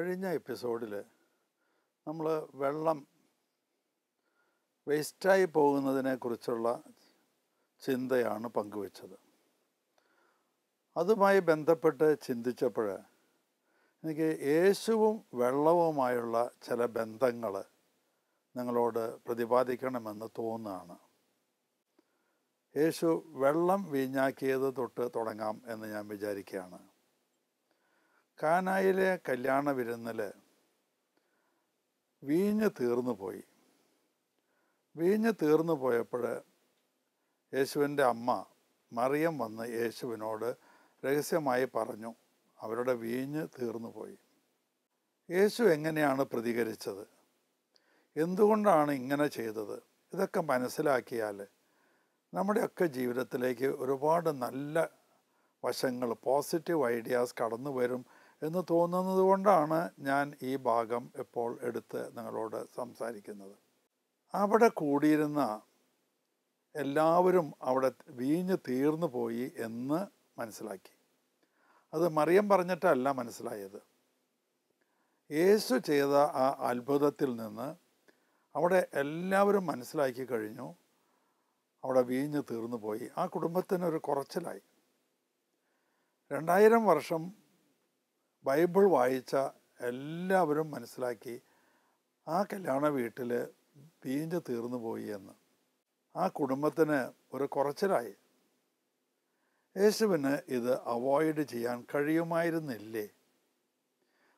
കഴിഞ്ഞ എപ്പിസോഡിൽ നമ്മൾ വെള്ളം വേസ്റ്റായി പോകുന്നതിനെക്കുറിച്ചുള്ള ചിന്തയാണ് പങ്കുവച്ചത്. അതുമായി ബന്ധപ്പെട്ട് ചിന്തിച്ചപ്പോൾ എനിക്ക് യേശുവും വെള്ളവുമായുള്ള ചില ബന്ധങ്ങൾ നിങ്ങളോട് പ്രതിപാദിക്കണമെന്ന് തോന്നുകയാണ്. യേശു വെള്ളം വീഞ്ഞാക്കിയത് തൊട്ട് തുടങ്ങാം എന്ന് ഞാൻ വിചാരിക്കുകയാണ്. കാനായിലെ കല്യാണ വിരുന്നിൽ വീഞ്ഞ് തീർന്നു പോയി. വീഞ്ഞ് തീർന്നു പോയപ്പോൾ യേശുവിൻ്റെ അമ്മ മറിയം വന്ന് യേശുവിനോട് രഹസ്യമായി പറഞ്ഞു, അവരുടെ വീഞ്ഞ് തീർന്നു പോയി. യേശു എങ്ങനെയാണ് പ്രതികരിച്ചത്? എന്തുകൊണ്ടാണ് ഇങ്ങനെ ചെയ്തത്? ഇതൊക്കെ മനസ്സിലാക്കിയാൽ നമ്മുടെയൊക്കെ ജീവിതത്തിലേക്ക് ഒരുപാട് നല്ല വശങ്ങൾ, പോസിറ്റീവ് ഐഡിയാസ് കടന്നു വരും എന്ന് തോന്നുന്നത് കൊണ്ടാണ് ഞാൻ ഈ ഭാഗം ഇപ്പോൾ എടുത്ത് നിങ്ങളോട് സംസാരിക്കുന്നത്. അവിടെ കൂടിയിരുന്ന എല്ലാവരും അവിടെ വീഞ്ഞ് തീർന്നു പോയി എന്ന് മനസ്സിലാക്കി. അത് മറിയം പറഞ്ഞിട്ടല്ല മനസ്സിലായത്. യേശു ചെയ്ത ആ അത്ഭുതത്തിൽ നിന്ന് അവിടെ എല്ലാവരും മനസ്സിലാക്കി കഴിഞ്ഞു, അവിടെ വീഞ്ഞ് തീർന്നു പോയി. ആ കുടുംബത്തിനൊരു കുറച്ചിലായി. 2000 വർഷം ബൈബിൾ വായിച്ച എല്ലാവരും മനസ്സിലാക്കി ആ കല്യാണ വീട്ടിൽ വീഞ്ഞ് തീർന്നു പോയി എന്ന്. ആ കുടുംബത്തിന് ഒരു കുറച്ചിലായി. യേശുവിന് ഇത് അവോയ്ഡ് ചെയ്യാൻ കഴിയുമായിരുന്നില്ലേ?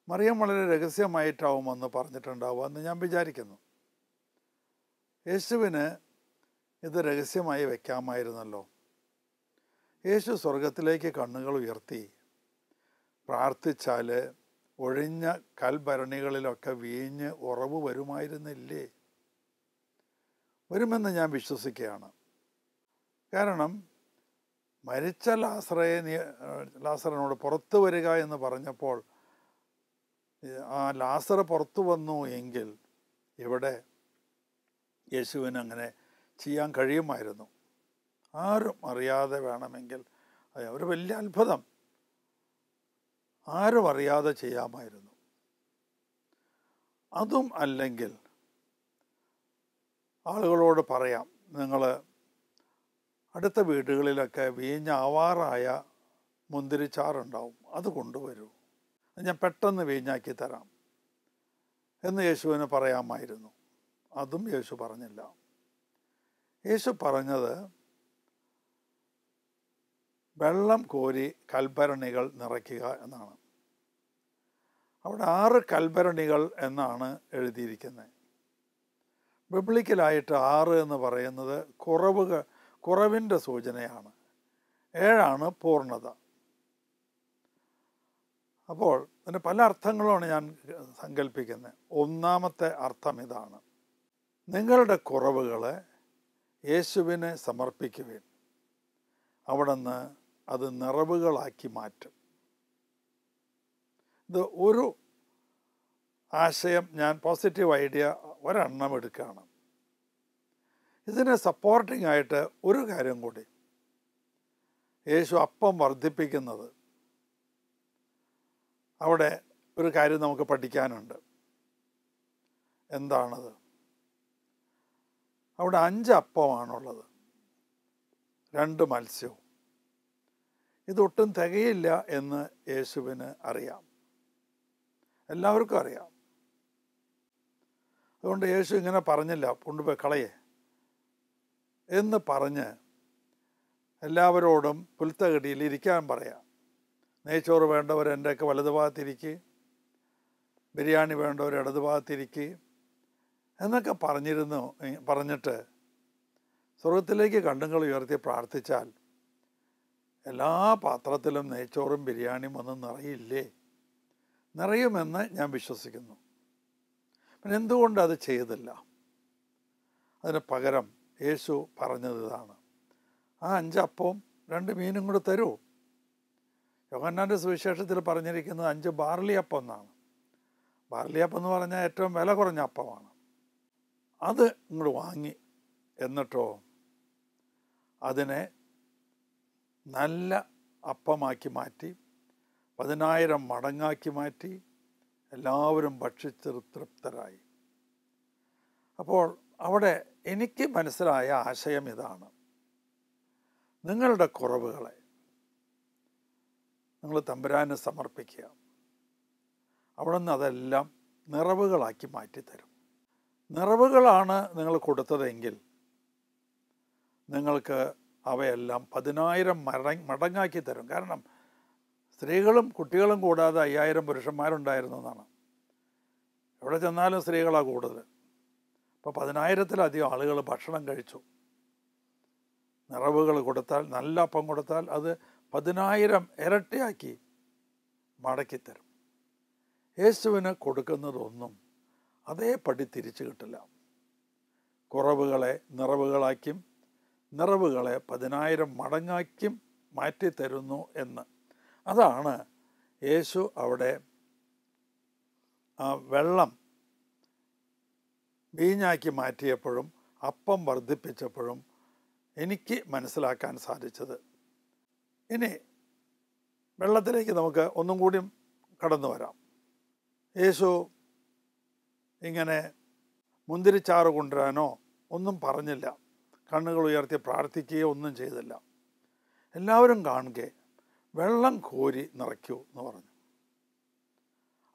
മറിയം വളരെ രഹസ്യമായിട്ടാവുമെന്ന് പറഞ്ഞിട്ടുണ്ടാവുക എന്ന് ഞാൻ വിചാരിക്കുന്നു. യേശുവിന് ഇത് രഹസ്യമായി വയ്ക്കാമായിരുന്നല്ലോ. യേശു സ്വർഗത്തിലേക്ക് കണ്ണുകൾ ഉയർത്തി പ്രാർത്ഥിച്ചാൽ ഒഴിഞ്ഞ കൽഭരണികളിലൊക്കെ വീഞ്ഞ് ഉറവ് വരുമായിരുന്നില്ലേ? വരുമെന്ന് ഞാൻ വിശ്വസിക്കുകയാണ്. കാരണം മരിച്ച ലാസറിനോട് പുറത്തു വരിക എന്ന് പറഞ്ഞപ്പോൾ ആ ലാസർ പുറത്തു വന്നു എങ്കിൽ ഇവിടെ യേശുവിന് അങ്ങനെ ചെയ്യാൻ കഴിയുമായിരുന്നു. ആരും അറിയാതെ വേണമെങ്കിൽ ഒരു വലിയ അത്ഭുതം ആരും അറിയാതെ ചെയ്യാമായിരുന്നു. അതും അല്ലെങ്കിൽ ആളുകളോട് പറയാം, നിങ്ങൾ അടുത്ത വീടുകളിലൊക്കെ വീഞ്ഞാവാറായ മുന്തിരിച്ചാറുണ്ടാവും, അത് കൊണ്ടുവരൂ, ഞാൻ പെട്ടെന്ന് വീഞ്ഞാക്കി തരാം എന്ന് യേശുവിന് പറയാമായിരുന്നു. അതും യേശു പറഞ്ഞില്ല. യേശു പറഞ്ഞത് വെള്ളം കോരി കൽഭരണികൾ നിറയ്ക്കുക എന്നാണ്. അവിടെ 6 കൽഭരണികൾ എന്നാണ് എഴുതിയിരിക്കുന്നത്. ബിബ്ലിക്കലായിട്ട് 6 എന്ന് പറയുന്നത് കുറവിൻ്റെ സൂചനയാണ്. 7 പൂർണ്ണത. അപ്പോൾ അതിന് പല അർത്ഥങ്ങളുമാണ് ഞാൻ സങ്കല്പിക്കുന്നത്. ഒന്നാമത്തെ അർത്ഥം ഇതാണ്: നിങ്ങളുടെ കുറവുകളെ യേശുവിനെ സമർപ്പിക്കുവിൻ, അവിടുന്ന് അത് നിറവുകളാക്കി മാറ്റും. ഇത് ഒരു ആശയം, ഞാൻ പോസിറ്റീവ് ഐഡിയ ഒരെണ്ണം എടുക്കുകയാണ്. ഇതിന് സപ്പോർട്ടിംഗ് ആയിട്ട് ഒരു കാര്യം കൂടി, യേശു അപ്പം വർദ്ധിപ്പിക്കുന്നത്, അവിടെ ഒരു കാര്യം നമുക്ക് പഠിക്കാനുണ്ട്. എന്താണത്? അവിടെ 5 അപ്പമാണുള്ളത്, 2 മത്സ്യവും. ഇതൊട്ടും തികയില്ല എന്ന് യേശുവിന് അറിയാം, എല്ലാവർക്കും അറിയാം. അതുകൊണ്ട് യേശു ഇങ്ങനെ പറഞ്ഞില്ല, കൊണ്ടുപോയി കളയേ എന്ന് പറഞ്ഞ് എല്ലാവരോടും പുൽത്തകടിയിൽ ഇരിക്കാൻ പറയാം. നെയ്ച്ചോറ് വേണ്ടവർ എൻ്റെയൊക്കെ വലതുഭാഗത്തിരിക്കുക, ബിരിയാണി വേണ്ടവർ ഇടതുഭാഗത്തിരിക്കുക എന്നൊക്കെ പറഞ്ഞിട്ട് സ്വർഗത്തിലേക്ക് കണ്ണുകൾ ഉയർത്തി പ്രാർത്ഥിച്ചാൽ എല്ലാ പാത്രത്തിലും നെയ്ച്ചോറും ബിരിയാണിയും ഒന്നും നിറയില്ലേ? നിറയുമെന്ന് ഞാൻ വിശ്വസിക്കുന്നു. പിന്നെ എന്തുകൊണ്ട് അത് ചെയ്തില്ല? അതിന് പകരം യേശു പറഞ്ഞത് ഇതാണ്: ആ 5 അപ്പവും 2 മീനും കൂടെ തരൂ. യോഹന്നാൻ്റെ സുവിശേഷത്തിൽ പറഞ്ഞിരിക്കുന്നത് 5 ബാർലി അപ്പം എന്നാണ്. ബാർലി അപ്പം എന്ന് പറഞ്ഞാൽ ഏറ്റവും വില കുറഞ്ഞ അപ്പമാണ്. അത് ഇങ്ങോട്ട് വാങ്ങി, എന്നിട്ടോ അതിനെ നല്ല അപ്പമാക്കി മാറ്റി, 10,000 മടങ്ങാക്കി മാറ്റി, എല്ലാവരും ഭക്ഷിച്ച് തൃപ്തരായി. അപ്പോൾ അവിടെ എനിക്ക് മനസ്സിലായ ആശയം ഇതാണ്: നിങ്ങളുടെ കുറവുകളെ നിങ്ങൾ തമ്പുരാന് സമർപ്പിക്കുക. അവിടുന്ന് അതെല്ലാം നിറവുകളാക്കി മാറ്റിത്തരും. നിറവുകളാണ് നിങ്ങൾ കൊടുത്തതെങ്കിൽ നിങ്ങൾക്ക് അവയെല്ലാം 10,000 മടങ്ങാക്കി തരും. കാരണം സ്ത്രീകളും കുട്ടികളും കൂടാതെ 5,000 പുരുഷന്മാരുണ്ടായിരുന്നു എന്നാണ്. എവിടെ ചെന്നാലും സ്ത്രീകളാണ് കൂടുതൽ. അപ്പോൾ 10,000-ത്തിലധികം ആളുകൾ ഭക്ഷണം കഴിച്ചു. നിറവുകൾ കൊടുത്താൽ, നല്ല അപ്പം കൊടുത്താൽ അത് 10,000 ഇരട്ടിയാക്കി മടക്കിത്തരും. യേശുവിന് കൊടുക്കുന്നതൊന്നും അതേപടി തിരിച്ചു കിട്ടില്ല. കുറവുകളെ നിറവുകളാക്കും, നിറവുകളെ 10,000 മടങ്ങാക്കും മാറ്റിത്തരുന്നു എന്ന്. അതാണ് യേശു അവിടെ ആ വെള്ളം വീഞ്ഞാക്കി മാറ്റിയപ്പോഴും അപ്പം വർദ്ധിപ്പിച്ചപ്പോഴും എനിക്ക് മനസ്സിലാക്കാൻ സാധിച്ചത്. ഇനി വെള്ളത്തിലേക്ക് നമുക്ക് ഒന്നും കൂടി കടന്നു വരാം. യേശു ഇങ്ങനെ മുന്തിരിച്ചാറ് കൊണ്ടുവരാനോ ഒന്നും പറഞ്ഞില്ല. കണ്ണുകൾ ഉയർത്തി പ്രാർത്ഥിക്കുകയോ ഒന്നും ചെയ്തില്ല. എല്ലാവരും കാണുകെ വെള്ളം കോരി നിറയ്ക്കൂ എന്ന് പറഞ്ഞു.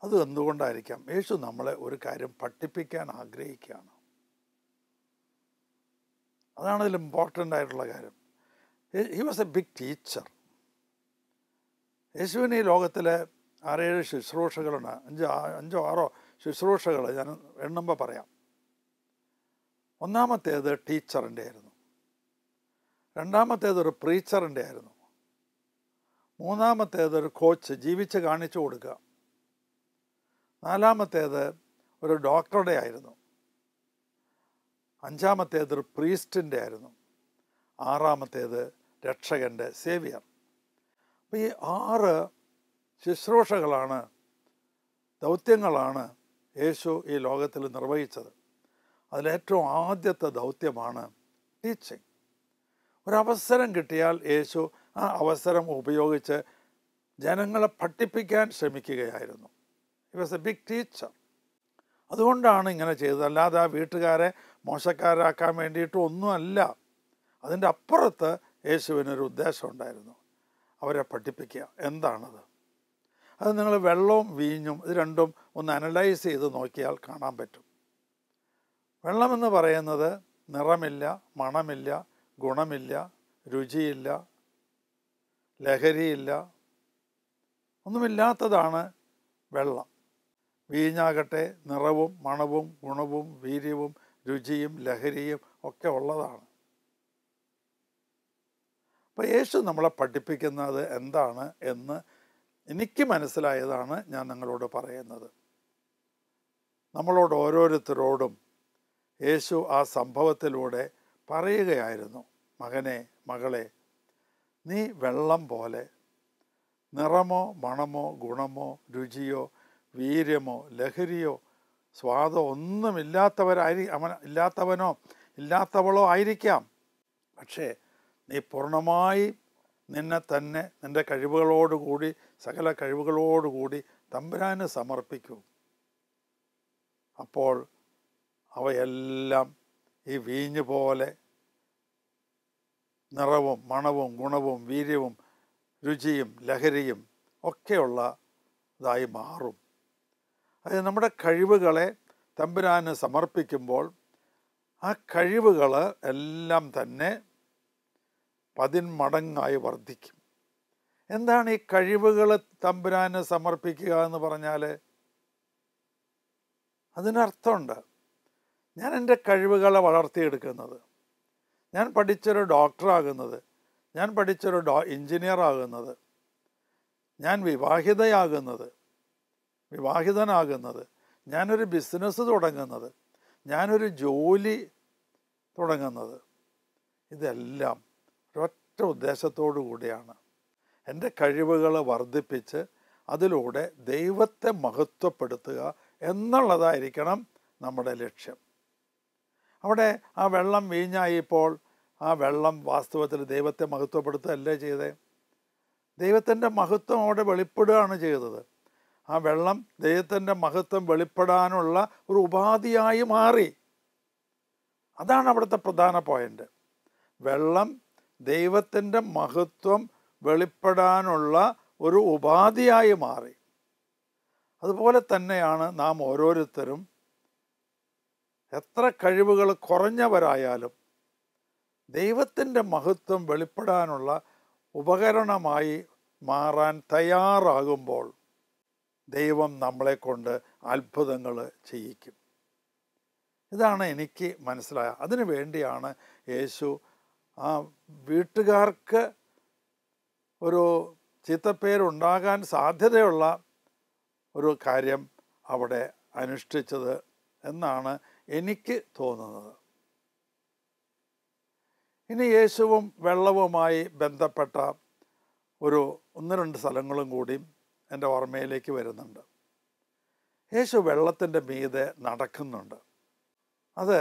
അത് എന്തുകൊണ്ടായിരിക്കാം? യേശു നമ്മളെ ഒരു കാര്യം പഠിപ്പിക്കാൻ ആഗ്രഹിക്കുകയാണ്. അതാണ് ഇതിൽ ഇമ്പോർട്ടൻ്റ് ആയിട്ടുള്ള കാര്യം. He was a big teacher. യേശുവിന് ഈ ലോകത്തിലെ 6-7 ശുശ്രൂഷകളുണ്ട്. 5 6 ശുശ്രൂഷകൾ ഞാൻ എണ്ണുമ്പോൾ പറയാം. ഒന്നാമത്തേത് ടീച്ചറിൻ്റെ ആയിരുന്നു. രണ്ടാമത്തേത് ഒരു പ്രീച്ചറിൻ്റെ ആയിരുന്നു. മൂന്നാമത്തേത് ഒരു കോച്ച്, ജീവിച്ച് കാണിച്ചു കൊടുക്കുക. നാലാമത്തേത് ഒരു ഡോക്ടറുടെ ആയിരുന്നു. അഞ്ചാമത്തേത് ഒരു പ്രീസ്റ്റിൻ്റെ ആയിരുന്നു. ആറാമത്തേത് രക്ഷകൻ്റെ, സേവിയർ. അപ്പോൾ ഈ 6 ശുശ്രൂഷകളാണ്, ദൗത്യങ്ങളാണ് യേശു ഈ ലോകത്തിൽ നിർവഹിച്ചത്. അതിലേറ്റവും ആദ്യത്തെ ദൗത്യമാണ് ടീച്ചിങ്. ഒരവസരം കിട്ടിയാൽ യേശു ആ അവസരം ഉപയോഗിച്ച് ജനങ്ങളെ പഠിപ്പിക്കാൻ ശ്രമിക്കുകയായിരുന്നു. He was a big teacher. അതുകൊണ്ടാണ് ഇങ്ങനെ ചെയ്തത്. അല്ലാതെ ആ വീട്ടുകാരെ മോശക്കാരാക്കാൻ വേണ്ടിയിട്ടും ഒന്നുമല്ല. അതിൻ്റെ അപ്പുറത്ത് യേശുവിനൊരു ഉദ്ദേശം ഉണ്ടായിരുന്നു. അവരെ പഠിപ്പിക്കുക. എന്താണത്? അത് നിങ്ങൾ വെള്ളവും വീഞ്ഞും ഇത് രണ്ടും ഒന്ന് അനലൈസ് ചെയ്ത് നോക്കിയാൽ കാണാൻ പറ്റും. വെള്ളമെന്ന് പറയുന്നത് നിറമില്ല, മണമില്ല, ഗുണമില്ല, രുചിയില്ല, ലഹരിയില്ല, ഒന്നുമില്ലാത്തതാണ് വെള്ളം. വീഞ്ഞാകട്ടെ നിറവും മണവും ഗുണവും വീര്യവും രുചിയും ലഹരിയും ഒക്കെ ഉള്ളതാണ്. അപ്പോൾ യേശു നമ്മളെ പഠിപ്പിക്കുന്നത് എന്താണ് എന്ന് എനിക്ക് മനസ്സിലായതാണ് ഞാൻ നിങ്ങളോട് പറയുന്നത്. നമ്മളോട് ഓരോരുത്തരോടും യേശു ആ സംഭവത്തിലൂടെ പറയുകയായിരുന്നു: മകനെ, മകളെ, നീ വെള്ളം പോലെ നിറമോ മണമോ ഗുണമോ രുചിയോ വീര്യമോ ലഹരിയോ സ്വാദോ ഇല്ലാത്തവനോ ഇല്ലാത്തവളോ ആയിരിക്കാം. പക്ഷേ നീ പൂർണ്ണമായി നിന്നെ തന്നെ നിൻ്റെ കഴിവുകളോടുകൂടി, സകല കഴിവുകളോടുകൂടി തമ്പുരാന് സമർപ്പിക്കൂ. അപ്പോൾ അവയെല്ലാം ഈ വീഞ്ഞ് പോലെ നിറവും മണവും ഗുണവും വീര്യവും രുചിയും ലഹരിയും ഒക്കെയുള്ളതായി മാറും. അത് നമ്മുടെ കഴിവുകളെ തമ്പുരാന് സമർപ്പിക്കുമ്പോൾ ആ കഴിവുകൾ എല്ലാം തന്നെ 10 മടങ്ങായി വർദ്ധിക്കും. എന്താണ് ഈ കഴിവുകൾ തമ്പുരാന് സമർപ്പിക്കുക എന്ന് പറഞ്ഞാൽ? അതിനർത്ഥമുണ്ട്. ഞാൻ എൻ്റെ കഴിവുകളെ വളർത്തിയെടുക്കുന്നത്, ഞാൻ പഠിച്ചൊരു ഡോക്ടറാകുന്നത്, ഞാൻ പഠിച്ചൊരു എഞ്ചിനീയർ ആകുന്നത്, ഞാൻ വിവാഹിതനാകുന്നത്, ഞാനൊരു ബിസിനസ് തുടങ്ങുന്നത്, ഞാനൊരു ജോലി തുടങ്ങുന്നത്, ഇതെല്ലാം ഒരൊറ്റ ഉദ്ദേശത്തോടു കൂടിയാണ്. എൻ്റെ കഴിവുകൾ വർദ്ധിപ്പിച്ച് അതിലൂടെ ദൈവത്തെ മഹത്വപ്പെടുത്തുക എന്നുള്ളതായിരിക്കണം നമ്മുടെ ലക്ഷ്യം. അവിടെ ആ വെള്ളം വീഞ്ഞായപ്പോൾ ആ വെള്ളം വാസ്തവത്തിൽ ദൈവത്തെ മഹത്വപ്പെടുത്തുകയല്ലേ ചെയ്തേ? ദൈവത്തിൻ്റെ മഹത്വം അവിടെ വെളിപ്പെടുകയാണ് ചെയ്തത്. ആ വെള്ളം ദൈവത്തിൻ്റെ മഹത്വം വെളിപ്പെടാനുള്ള ഒരു ഉപാധിയായി മാറി. അതാണ് അവിടുത്തെ പ്രധാന പോയിന്റ്. വെള്ളം ദൈവത്തിൻ്റെ മഹത്വം വെളിപ്പെടാനുള്ള ഒരു ഉപാധിയായി മാറി. അതുപോലെ തന്നെയാണ് നാം ഓരോരുത്തരും. എത്ര കഴിവുകൾ കുറഞ്ഞവരായാലും ദൈവത്തിൻ്റെ മഹത്വം വെളിപ്പെടാനുള്ള ഉപകരണമായി മാറാൻ തയ്യാറാകുമ്പോൾ ദൈവം നമ്മളെ കൊണ്ട് അത്ഭുതങ്ങൾ ചെയ്യിക്കും. ഇതാണ് എനിക്ക് മനസ്സിലായ. അതിനു വേണ്ടിയാണ് യേശു ആ വീട്ടുകാർക്ക് ഒരു ചീത്തപ്പേരുണ്ടാകാൻ സാധ്യതയുള്ള ഒരു കാര്യം അവിടെ അനുഷ്ഠിച്ചത് എന്നാണ് എനിക്ക് തോന്നുന്നത്. ഇനി യേശുവും വെള്ളവുമായി ബന്ധപ്പെട്ട ഒരു 1-2 സ്ഥലങ്ങളും കൂടി എൻ്റെ ഓർമ്മയിലേക്ക് വരുന്നുണ്ട്. യേശു വെള്ളത്തിൻ്റെ മീതെ നടക്കുന്നുണ്ട്. അത്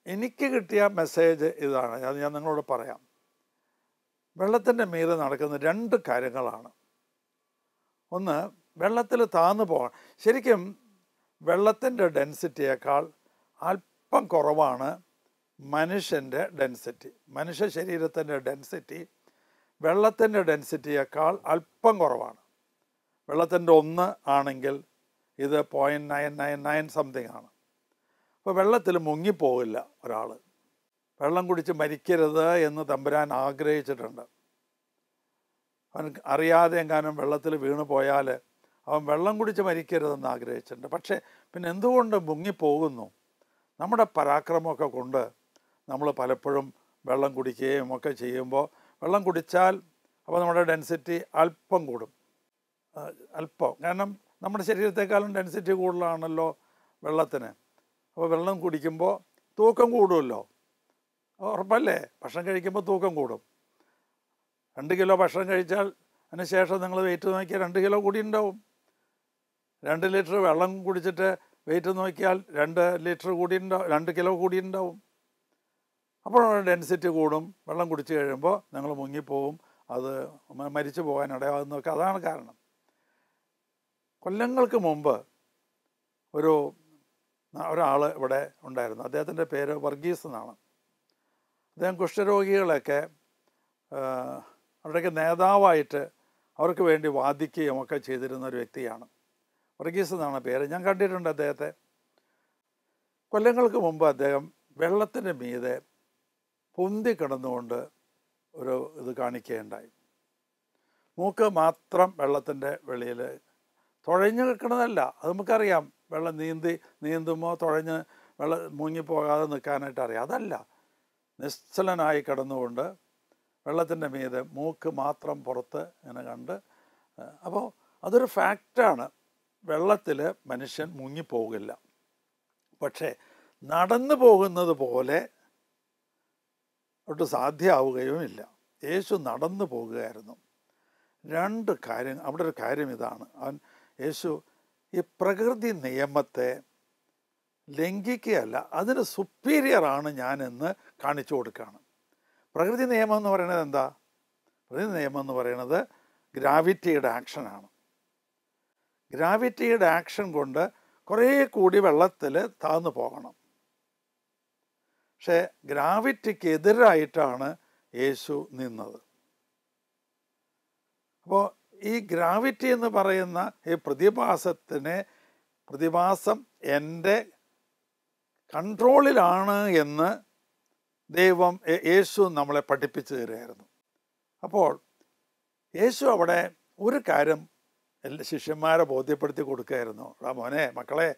എനിക്ക് കിട്ടിയ മെസ്സേജ് ഇതാണ്. അത് ഞാൻ നിങ്ങളോട് പറയാം. വെള്ളത്തിൻ്റെ മീതെ നടക്കുന്ന 2 കാര്യങ്ങളാണ്. ഒന്ന്, വെള്ളത്തിൽ താന്നു പോകാൻ. ശരിക്കും വെള്ളത്തിൻ്റെ ഡെൻസിറ്റിയേക്കാൾ അല്പം കുറവാണ് മനുഷ്യൻ്റെ ഡെൻസിറ്റി. മനുഷ്യ ശരീരത്തിൻ്റെ ഡെൻസിറ്റി വെള്ളത്തിൻ്റെ ഡെൻസിറ്റിയേക്കാൾ അല്പം കുറവാണ്. വെള്ളത്തിൻ്റെ 1 ആണെങ്കിൽ ഇത് 0.999 സംതിങ് ആണ്. അപ്പോൾ വെള്ളത്തിൽ മുങ്ങിപ്പോകില്ല ഒരാൾ. വെള്ളം കുടിച്ച് മരിക്കരുത് എന്ന് തമ്പുരാൻ ആഗ്രഹിച്ചിട്ടുണ്ട്. അവൻ അറിയാതെ എങ്ങാനും വെള്ളത്തിൽ വീണു പോയാൽ അവൻ വെള്ളം കുടിച്ച് മരിക്കരുതെന്ന് ആഗ്രഹിച്ചിട്ടുണ്ട്. പക്ഷേ പിന്നെ എന്തുകൊണ്ട് മുങ്ങിപ്പോകുന്നു? നമ്മുടെ പരാക്രമമൊക്കെ കൊണ്ട് നമ്മൾ പലപ്പോഴും വെള്ളം കുടിക്കുകയും ഒക്കെ ചെയ്യുമ്പോൾ വെള്ളം കുടിച്ചാൽ അപ്പോൾ നമ്മുടെ ഡെൻസിറ്റി അല്പം കൂടും. അല്പം, കാരണം നമ്മുടെ ശരീരത്തെക്കാളും ഡെൻസിറ്റി കൂടുതലാണല്ലോ വെള്ളത്തിന്. അപ്പോൾ വെള്ളം കുടിക്കുമ്പോൾ തൂക്കം കൂടുമല്ലോ. ഉറപ്പല്ലേ? ഭക്ഷണം കഴിക്കുമ്പോൾ തൂക്കം കൂടും. 2 കിലോ ഭക്ഷണം കഴിച്ചാൽ അതിന് ശേഷം നിങ്ങൾ വെയിറ്റ് നോക്കിയാൽ 2 കിലോ കൂടി ഉണ്ടാവും. 2 ലിറ്റർ വെള്ളം കുടിച്ചിട്ട് വെയിറ്റ് നോക്കിയാൽ 2 ലിറ്റർ കൂടി ഉണ്ടാവും, 2 കിലോ കൂടി ഉണ്ടാവും. അപ്പോൾ ഡെൻസിറ്റി കൂടും. വെള്ളം കുടിച്ച് കഴിയുമ്പോൾ നിങ്ങൾ മുങ്ങിപ്പോവും, അത് മരിച്ചു പോകാൻ ഇടയാകുന്നതൊക്കെ അതാണ് കാരണം. കൊല്ലങ്ങൾക്ക് മുമ്പ് ഒരാൾ ഇവിടെ ഉണ്ടായിരുന്നു. അദ്ദേഹത്തിൻ്റെ പേര് വർഗീസ് എന്നാണ്. അദ്ദേഹം കുഷ്ഠരോഗികളൊക്കെ അവരുടെയൊക്കെ നേതാവായിട്ട് അവർക്ക് വേണ്ടി വാദിക്കുകയും ഒക്കെ ചെയ്തിരുന്ന ഒരു വ്യക്തിയാണ്. വർഗീസ് എന്നാണ് പേര്. ഞാൻ കണ്ടിട്ടുണ്ട് അദ്ദേഹത്തെ. കൊല്ലങ്ങൾക്ക് മുമ്പ് അദ്ദേഹം വെള്ളത്തിൻ്റെ മീതെ പൊന്തി കിടന്നുകൊണ്ട് ഒരു ഇത് കാണിക്കുകയുണ്ടായി. മൂക്ക് മാത്രം വെള്ളത്തിൻ്റെ വെളിയിൽ തുഴഞ്ഞു നിൽക്കണതല്ല. അത് നമുക്കറിയാം. വെള്ളം നീന്തുമ്പോൾ തുഴഞ്ഞ് മുങ്ങിപ്പോകാതെ നിൽക്കാനായിട്ട് അറിയാം. അതല്ല, നിശ്ചലനായി കിടന്നുകൊണ്ട് വെള്ളത്തിൻ്റെ മീതെ മൂക്ക് മാത്രം പുറത്ത് ഇങ്ങനെ കണ്ട്. അപ്പോൾ അതൊരു ഫാക്റ്റാണ്. വെള്ളത്തിൽ മനുഷ്യൻ മുങ്ങിപ്പോകില്ല. പക്ഷേ നടന്നു പോകുന്നത് പോലെ ഒട്ട് സാധ്യമാവുകയുമില്ല. യേശു നടന്നു പോകുകയായിരുന്നു. 2 കാര്യം. അവിടെ ഒരു കാര്യം ഇതാണ്. യേശു ഈ പ്രകൃതി നിയമത്തെ ലംഘിക്കുകയല്ല, അതിന് സുപ്പീരിയറാണ് ഞാനെന്ന് കാണിച്ചു കൊടുക്കുകയാണ്. പ്രകൃതി നിയമം എന്ന് പറയുന്നത് എന്താ? പ്രകൃതി നിയമം എന്ന് പറയുന്നത് ഗ്രാവിറ്റിയുടെ ആക്ഷനാണ്. ഗ്രാവിറ്റിയുടെ ആക്ഷൻ കൊണ്ട് കുറേ കൂടി വെള്ളത്തിൽ താഴ്ന്നു പോകണം. പക്ഷേ ഗ്രാവിറ്റിക്ക് എതിരായിട്ടാണ് യേശു നിന്നത്. അപ്പോൾ ഈ ഗ്രാവിറ്റി എന്ന് പറയുന്ന ഈ പ്രതിഭാസം എൻ്റെ കൺട്രോളിലാണ് എന്ന് യേശു നമ്മളെ പഠിപ്പിച്ചു തരുമായിരുന്നു. അപ്പോൾ യേശു അവിടെ ഒരു കാര്യം എല്ലാ ശിഷ്യന്മാരെ ബോധ്യപ്പെടുത്തി കൊടുക്കുകയായിരുന്നു. മോനെ, മക്കളെ,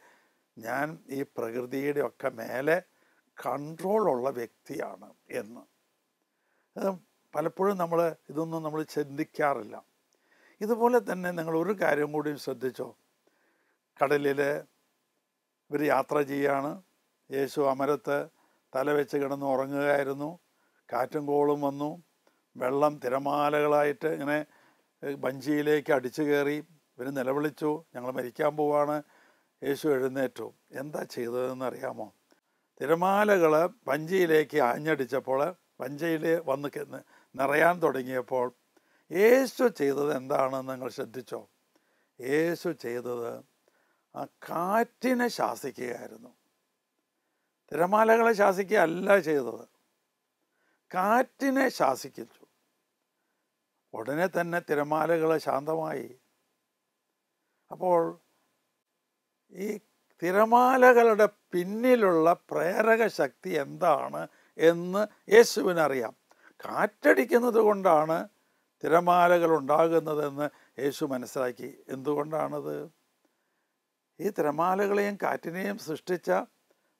ഞാൻ ഈ പ്രകൃതിയുടെ ഒക്കെ മേലെ കൺട്രോളുള്ള വ്യക്തിയാണ് എന്ന്. പലപ്പോഴും ഇതൊന്നും നമ്മൾ ചിന്തിക്കാറില്ല. ഇതുപോലെ തന്നെ നിങ്ങൾ ഒരു കാര്യം കൂടി ശ്രദ്ധിച്ചോ. കടലിൽ ഇവർ യാത്ര ചെയ്യാണ്. യേശു അമരത്ത് തല വെച്ച് കിടന്ന് ഉറങ്ങുകയായിരുന്നു. കാറ്റും കോളും വന്നു. വെള്ളം തിരമാലകളായിട്ട് ഇങ്ങനെ വഞ്ചിയിലേക്ക് അടിച്ചു കയറി. ഇവർ നിലവിളിച്ചു, ഞങ്ങൾ മരിക്കാൻ പോവാണ്. യേശു എഴുന്നേറ്റു. എന്താ ചെയ്തതെന്ന് അറിയാമോ? തിരമാലകൾ വഞ്ചിയിലേക്ക് ആഞ്ഞടിച്ചപ്പോൾ, വഞ്ചിയിൽ വന്ന് നിറയാൻ തുടങ്ങിയപ്പോൾ യേശു ചെയ്തത് എന്താണെന്ന് നിങ്ങൾ ശ്രദ്ധിച്ചോ? യേശു ചെയ്തത് ആ കാറ്റിനെ ശാസിക്കുകയായിരുന്നു. തിരമാലകളെ ശാസിക്കുകയല്ല ചെയ്തത്, കാറ്റിനെ ശാസിച്ചു. ഉടനെ തന്നെ തിരമാലകൾ ശാന്തമായി. അപ്പോൾ ഈ തിരമാലകളുടെ പിന്നിലുള്ള പ്രേരക ശക്തി എന്താണ് എന്ന് യേശുവിനറിയാം. കാറ്റടിക്കുന്നത് കൊണ്ടാണ് തിരമാലകൾ ഉണ്ടാകുന്നതെന്ന് യേശു മനസ്സിലാക്കി. എന്തുകൊണ്ടാണത്? ഈ തിരമാലകളെയും കാറ്റിനെയും സൃഷ്ടിച്ച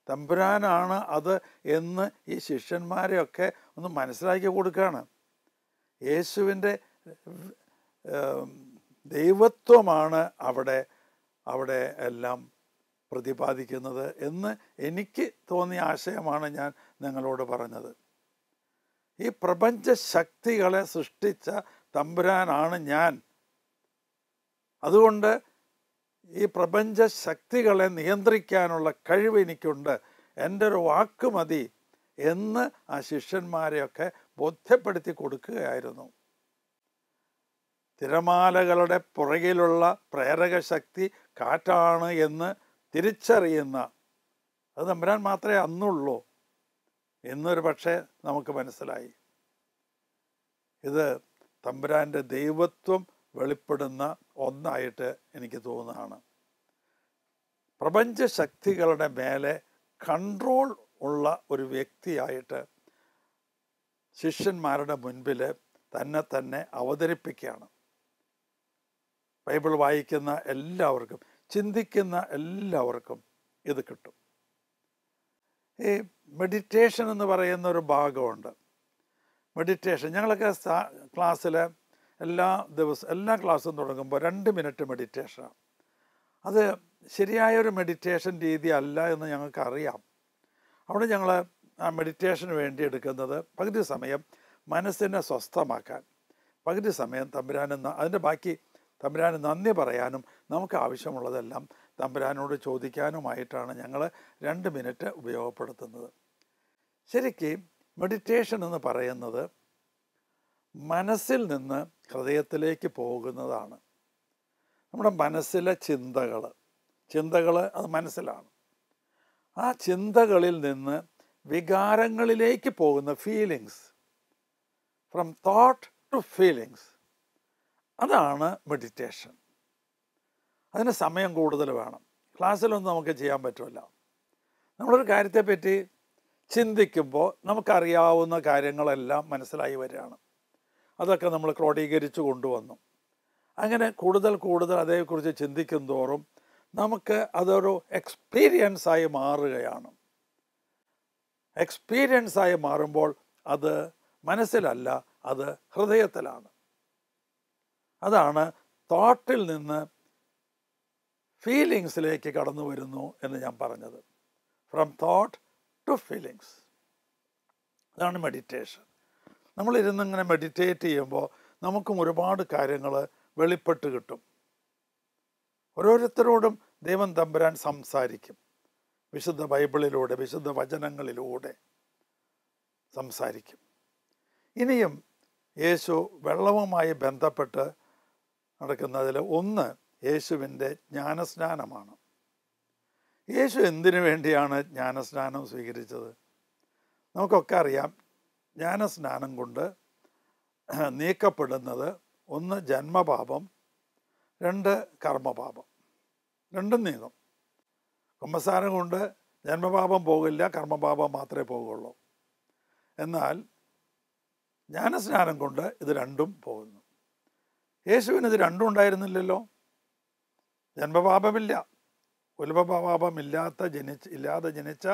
തമ്പുരാനാണ് അത് എന്ന് ഈ ശിഷ്യന്മാരെയൊക്കെ ഒന്ന് മനസ്സിലാക്കി കൊടുക്കുകയാണ്. യേശുവിൻ്റെ ദൈവത്വമാണ് അവിടെ എല്ലാം പ്രതിപാദിക്കുന്നത് എന്ന് എനിക്ക് തോന്നിയ ആശയമാണ് ഞാൻ നിങ്ങളോട് പറഞ്ഞത്. ഈ പ്രപഞ്ച ശക്തികളെ സൃഷ്ടിച്ച തമ്പുരാനാണ് ഞാൻ. അതുകൊണ്ട് ഈ പ്രപഞ്ച ശക്തികളെ നിയന്ത്രിക്കാനുള്ള കഴിവ് എനിക്കുണ്ട്, എൻ്റെ ഒരു വാക്ക് മതി എന്ന് ആ ശിഷ്യന്മാരെയൊക്കെ ബോധ്യപ്പെടുത്തി കൊടുക്കുകയായിരുന്നു. തിരമാലകളുടെ പുറകിലുള്ള പ്രേരക ശക്തി കാറ്റാണ് എന്ന് തിരിച്ചറിയുന്ന അത് തമ്പുരാൻ മാത്രമേ അന്നുള്ളൂ എന്നൊരു പക്ഷേ നമുക്ക് മനസ്സിലായി. ഇത് തമ്പുരാൻ്റെ ദൈവത്വം വെളിപ്പെടുന്ന ഒന്നായിട്ട് എനിക്ക് തോന്നുകയാണ്. പ്രപഞ്ച ശക്തികളുടെ മേലെ കൺട്രോൾ ഉള്ള ഒരു വ്യക്തിയായിട്ട് ശിഷ്യന്മാരുടെ മുൻപിൽ തന്നെ അവതരിപ്പിക്കുകയാണ്. ബൈബിൾ വായിക്കുന്ന എല്ലാവർക്കും, ചിന്തിക്കുന്ന എല്ലാവർക്കും ഇത് കിട്ടും. ഈ മെഡിറ്റേഷൻ എന്ന് പറയുന്ന ഒരു ഭാഗമുണ്ട്. മെഡിറ്റേഷൻ ഞങ്ങളൊക്കെ ക്ലാസ്സിൽ എല്ലാ ക്ലാസ്സും തുടങ്ങുമ്പോൾ 2 മിനിറ്റ് മെഡിറ്റേഷനാണ്. അത് ശരിയായൊരു മെഡിറ്റേഷൻ രീതി അല്ല എന്ന് ഞങ്ങൾക്കറിയാം. അവിടെ ഞങ്ങൾ ആ മെഡിറ്റേഷന് വേണ്ടി എടുക്കുന്നത് പകുതി സമയം മനസ്സിനെ സ്വസ്ഥമാക്കാൻ, പകുതി സമയം അതിൻ്റെ ബാക്കി തമ്പുരാന് നന്ദി പറയാനും നമുക്ക് ആവശ്യമുള്ളതെല്ലാം തമ്പുരാനോട് ചോദിക്കാനുമായിട്ടാണ് ഞങ്ങൾ 2 മിനിറ്റ് ഉപയോഗപ്പെടുത്തുന്നത്. ശരിക്കും മെഡിറ്റേഷൻ എന്ന് പറയുന്നത് മനസ്സിൽ നിന്ന് ഹൃദയത്തിലേക്ക് പോകുന്നതാണ്. നമ്മുടെ മനസ്സിലെ ചിന്തകൾ അത് മനസ്സിലാണ്. ആ ചിന്തകളിൽ നിന്ന് വികാരങ്ങളിലേക്ക് പോകുന്ന feelings, from thought to feelings, അതാണ് മെഡിറ്റേഷൻ. അതിന് സമയം കൂടുതൽ വേണം. ക്ലാസ്സിലൊന്നും നമുക്ക് ചെയ്യാൻ പറ്റില്ല. നമ്മളൊരു കാര്യത്തെപ്പറ്റി ചിന്തിക്കുമ്പോൾ നമുക്കറിയാവുന്ന കാര്യങ്ങളെല്ലാം മനസ്സിലായി വരികയാണ്. അതൊക്കെ നമ്മൾ ക്രോഡീകരിച്ച് കൊണ്ടുവന്നു. അങ്ങനെ കൂടുതൽ അതേക്കുറിച്ച് ചിന്തിക്കും തോറും നമുക്ക് അതൊരു എക്സ്പീരിയൻസായി മാറുകയാണ്. എക്സ്പീരിയൻസായി മാറുമ്പോൾ അത് മനസ്സിലല്ല, അത് ഹൃദയത്തിലാണ്. അതാണ് തോട്ടിൽ നിന്ന് ഫീലിങ്സിലേക്ക് കടന്നു വരുന്നു എന്ന് ഞാൻ പറഞ്ഞത്. ഫ്രം തോട്ട് ടു ഫീലിങ്സ്, അതാണ് മെഡിറ്റേഷൻ. നമ്മളിരുന്നിങ്ങനെ മെഡിറ്റേറ്റ് ചെയ്യുമ്പോൾ നമുക്കും ഒരുപാട് കാര്യങ്ങൾ വെളിപ്പെട്ട് കിട്ടും. ഓരോരുത്തരോടും ദൈവം തമ്പുരാൻ സംസാരിക്കും. വിശുദ്ധ ബൈബിളിലൂടെ, വിശുദ്ധ വചനങ്ങളിലൂടെ സംസാരിക്കും. ഇനിയും യേശു വെള്ളവുമായി ബന്ധപ്പെട്ട് നടക്കുന്നതിൽ ഒന്ന് യേശുവിൻ്റെ ജ്ഞാനസ്നാനമാണ്. യേശു എന്തിനു വേണ്ടിയാണ് ജ്ഞാനസ്നാനം സ്വീകരിച്ചത്? നമുക്കൊക്കെ അറിയാം. ജ്ഞാനസ്നാനം കൊണ്ട് നീക്കപ്പെടുന്നത് 1 ജന്മപാപം, 2 കർമ്മപാപം. രണ്ടും നീങ്ങും. കുമ്പസാരം കൊണ്ട് ജന്മപാപം പോകില്ല, കർമ്മപാപം മാത്രമേ പോകുള്ളൂ. എന്നാൽ ജ്ഞാനസ്നാനം കൊണ്ട് ഇത് രണ്ടും പോകുന്നു. യേശുവിന് ഇത് രണ്ടും ഉണ്ടായിരുന്നില്ലല്ലോ. ജന്മപാപമില്ല, ഉൽപപാപം ഇല്ലാതെ ജനിച്ച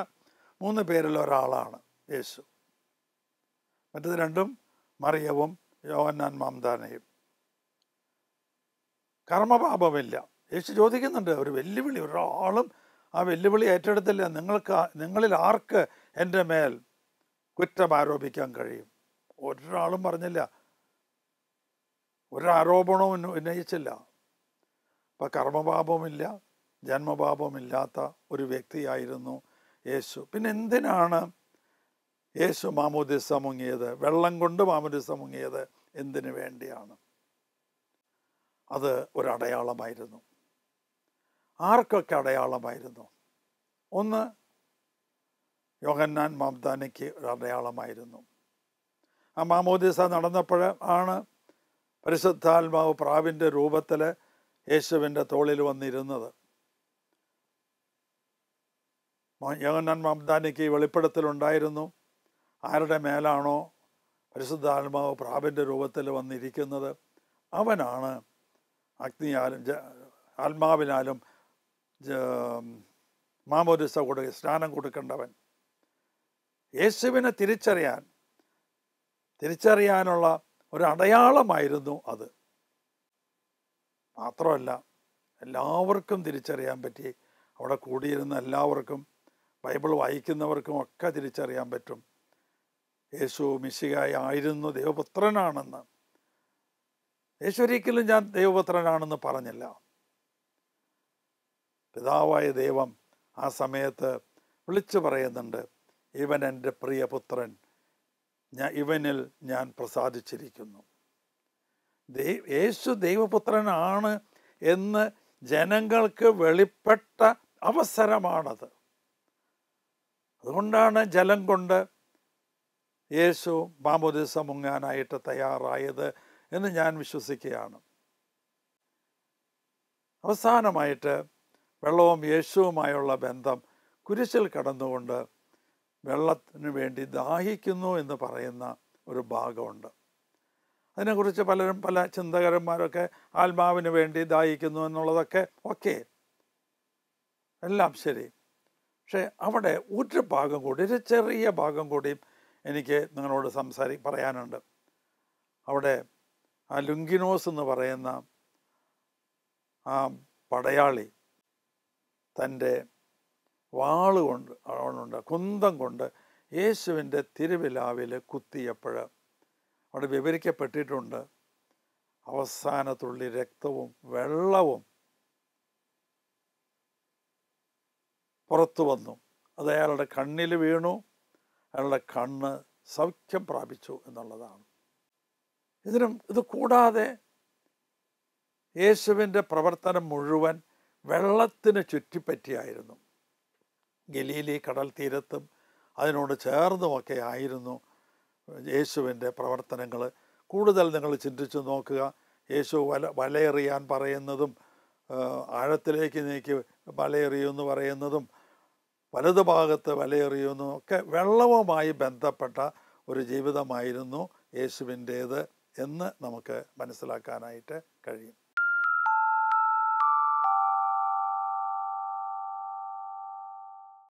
3 പേരിൽ ഒരാളാണ് യേശു. മറ്റത് രണ്ടും മറിയവും യോഹന്നാൻ മാംദാനയും. കർമ്മപാപമില്ല. യേശു ചോദിക്കുന്നുണ്ട്, ഒരു വെല്ലുവിളി. ഒരാളും ആ വെല്ലുവിളി ഏറ്റെടുത്തില്ല. നിങ്ങളിൽ ആർക്ക് എൻ്റെ മേൽ കുറ്റം ആരോപിക്കാൻ കഴിയും? ഒരാളും പറഞ്ഞില്ല, ഒരാരോപണവും ഉന്നയിച്ചില്ല. അപ്പം കർമ്മപാപമില്ല, ജന്മപാപമില്ലാത്ത ഒരു വ്യക്തിയായിരുന്നു യേശു. പിന്നെ എന്തിനാണ് യേശു മാമോദിസ മുങ്ങിയത്? വെള്ളം കൊണ്ട് മാമോദിസ മുങ്ങിയത് എന്തിനു വേണ്ടിയാണ്? അത് ഒരടയാളമായിരുന്നു. ആർക്കൊക്കെ അടയാളമായിരുന്നു? ഒന്ന്, യോഹന്നാൻ മാംദാനിക്ക് ഒരു അടയാളമായിരുന്നു. ആ മാമോദീസ നടന്നപ്പോൾ ആണ് പരിശുദ്ധാത്മാവ് പ്രാവിൻ്റെ രൂപത്തിൽ യേശുവിൻ്റെ തോളിൽ വന്നിരുന്നത്. യോഹന്നാൻ മാംദാനിക്ക് വെളിപ്പെടുത്തലുണ്ടായിരുന്നു. ആരുടെ മേലാണോ പരിശുദ്ധാത്മാവ് പ്രാവിൻ്റെ രൂപത്തിൽ വന്നിരിക്കുന്നത് അവനാണ് അഗ്നിയാലും ആത്മാവിനാലും മാമോദീസ സ്നാനം കൊടുക്കേണ്ടവൻ. യേശുവിനെ തിരിച്ചറിയാനുള്ള ഒരു അടയാളമായിരുന്നു അത്. മാത്രമല്ല, എല്ലാവർക്കും തിരിച്ചറിയാൻ പറ്റി. അവിടെ കൂടിയിരുന്ന എല്ലാവർക്കും, ബൈബിൾ വായിക്കുന്നവർക്കും ഒക്കെ തിരിച്ചറിയാൻ പറ്റും യേശു മിശിഹായി ആയിരുന്നു, ദൈവപുത്രനാണെന്ന്. യേശു ഒരിക്കലും ഞാൻ ദൈവപുത്രനാണെന്ന് പറഞ്ഞില്ല. പിതാവായ ദൈവം ആ സമയത്ത് വിളിച്ചു പറയുന്നുണ്ട്, ഇവൻ എൻ്റെ പ്രിയപുത്രൻ, ഇവനിൽ ഞാൻ പ്രസാദിച്ചിരിക്കുന്നു. യേശു ദൈവപുത്രനാണ് എന്ന് ജനങ്ങൾക്ക് വെളിപ്പെട്ട അവസരമാണത്. അതുകൊണ്ടാണ് ജലം കൊണ്ട് യേശു മാമോദീസ മുങ്ങാനായിട്ട് തയ്യാറായത് എന്ന് ഞാൻ വിശ്വസിക്കുകയാണ്. അവസാനമായിട്ട് വെള്ളവും യേശുവുമായുള്ള ബന്ധം കുരിശിൽ കടന്നുകൊണ്ട് വെള്ളത്തിന് വേണ്ടി ദാഹിക്കുന്നു എന്ന് പറയുന്ന ഒരു ഭാഗമുണ്ട്. അതിനെക്കുറിച്ച് പലരും, പല ചിന്തകന്മാരൊക്കെ ആത്മാവിന് വേണ്ടി ദാഹിക്കുന്നു എന്നുള്ളതൊക്കെ ഓക്കെ, എല്ലാം ശരി. പക്ഷെ അവിടെ ഒരു ഭാഗം കൂടി, ഒരു ചെറിയ ഭാഗം കൂടിയും എനിക്ക് നിങ്ങളോട് പറയാനുണ്ട്. അവിടെ ആ ലുങ്കിനോസ് എന്ന് പറയുന്ന ആ പടയാളി തൻ്റെ കുന്തം കൊണ്ട് യേശുവിൻ്റെ തിരുവിലാവിൽ കുത്തിയപ്പോൾ അവിടെ വിവരിക്കപ്പെട്ടിട്ടുണ്ട്, അവസാനത്തുള്ളി രക്തവും വെള്ളവും പുറത്തു വന്നു. അത് അയാളുടെ കണ്ണിൽ വീണു, അയാളുടെ കണ്ണ് സൗഖ്യം പ്രാപിച്ചു എന്നുള്ളതാണ്. ഇത് കൂടാതെ യേശുവിൻ്റെ പ്രവർത്തനം മുഴുവൻ വെള്ളത്തിന് ചുറ്റിപ്പറ്റിയായിരുന്നു. ഗലീലി കടൽ തീരത്തും അതിനോട് ചേർന്നുമൊക്കെ ആയിരുന്നു യേശുവിൻ്റെ പ്രവർത്തനങ്ങൾ. കൂടുതൽ നിങ്ങൾ ചിന്തിച്ചു നോക്കുക. യേശു വലയെറിയാൻ പറയുന്നതും ആഴത്തിലേക്ക് നീക്കി വലയെറിയുമെന്ന് പറയുന്നതും വലതു ഭാഗത്ത് വലയെറിയുന്നു ഒക്കെ വെള്ളവുമായി ബന്ധപ്പെട്ട ഒരു ജീവിതമായിരുന്നു യേശുവിൻ്റേത് എന്ന് നമുക്ക് മനസ്സിലാക്കാനായിട്ട് കഴിയും.